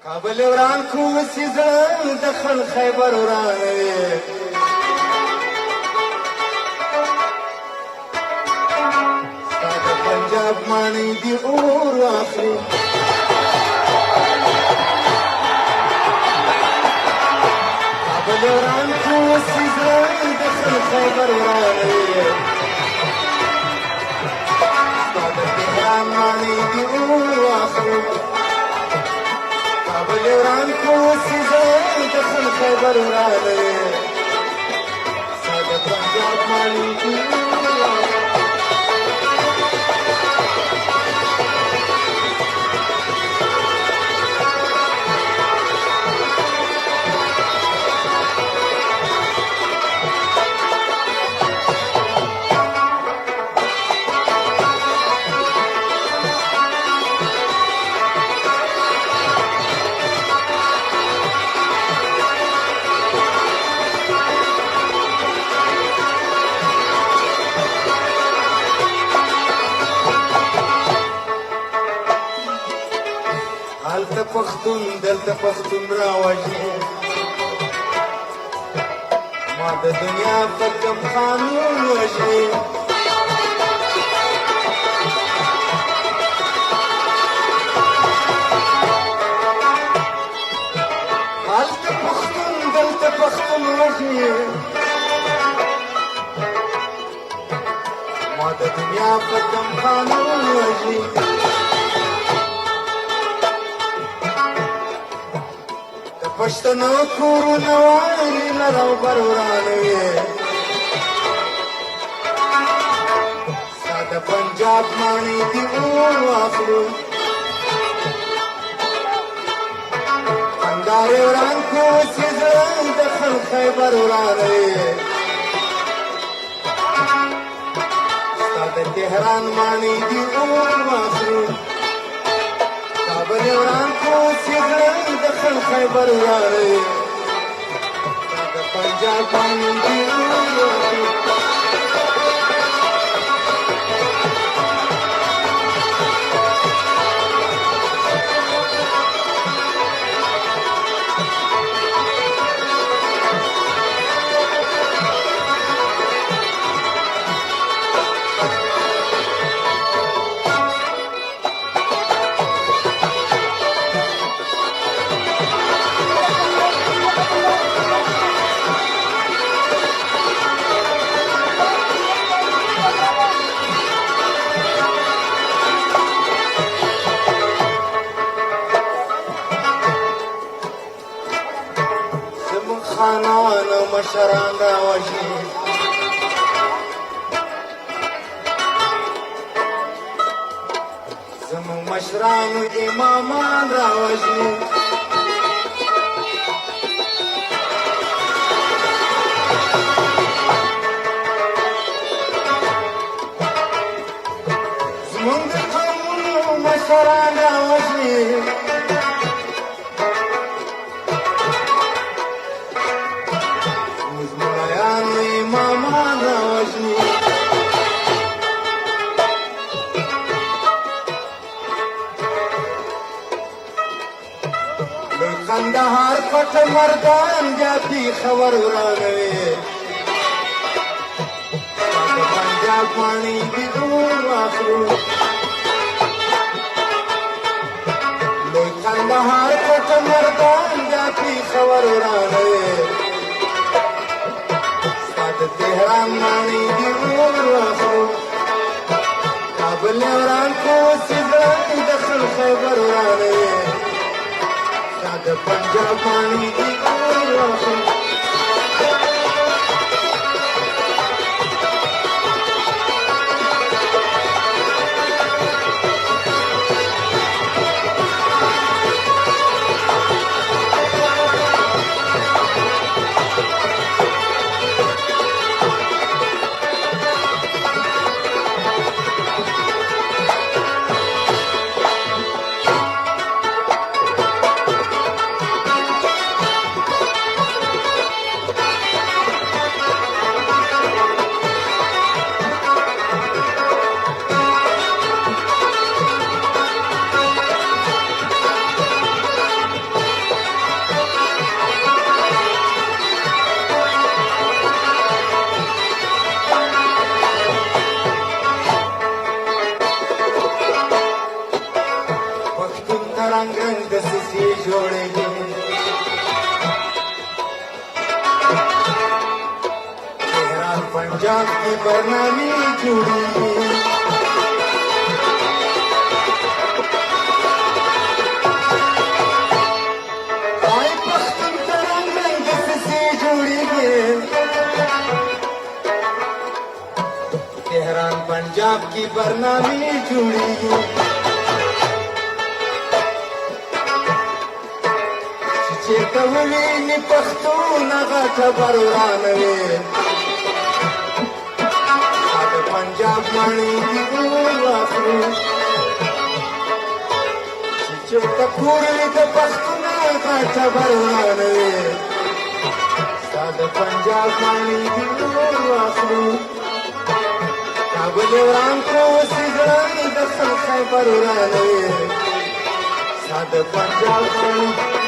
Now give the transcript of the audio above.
کابل وران کو سیزن دخل خیبر وران ساده پنجاب مانی دی اور واخلي کابل وران کو سیزن دخل خیبر وران ساده تهران مانی دی اور واخلي کابل وران کو سیزن دخل خیبر وران ساده پنجاب مانی دی هلته پښتون دلته پښتون راوځي ما د دنیا په کوم قانون وژني هلته پښتون دلته پښتون وژني ما د دنیا په کوم قانون وژني پښتنو کورونه وایي لرغبر ورانوي ساده پنجاب مانی دی اور واخلو کندهار وران کو سیزن دخل خیبر ورانوي ساده تهران مانی دی اور واخلو کابل وران کو سیزن دخل خیبر ورانوي ساده پنجاب مانی دی اور واخلو خانان و مشران راوځي زموږ مشران و امامان راوځي زموږ د قومونو مشران راوځي کندهار پټ مردان جاتی خبر ورانوي ساده پنجاب مانی دی اور واخلو لوی کندهار پټ مردان جاتی خبر ورانوي ساده تهران مانی دی اور واخلو کابل وران کو سیزن دخل خیبر ورانوي ساده پنجاب مانی دی اور واخلو दसिसे जोड़ेंगे तेहरान पंजाब की बरनामी जुड़ी तेहरान पंजाब की बरनामी जुड़ी चेतवली नि पख्तून गाठा बरवानवे साद पंजाब मणि की वाखरू चेतकुरली द पख्तून गाठा बरवानवे साद पंजाब मणि की वाखरू काबुलेवरान को सिजराई दखल खैबर उरानवे साद पंजाब मणि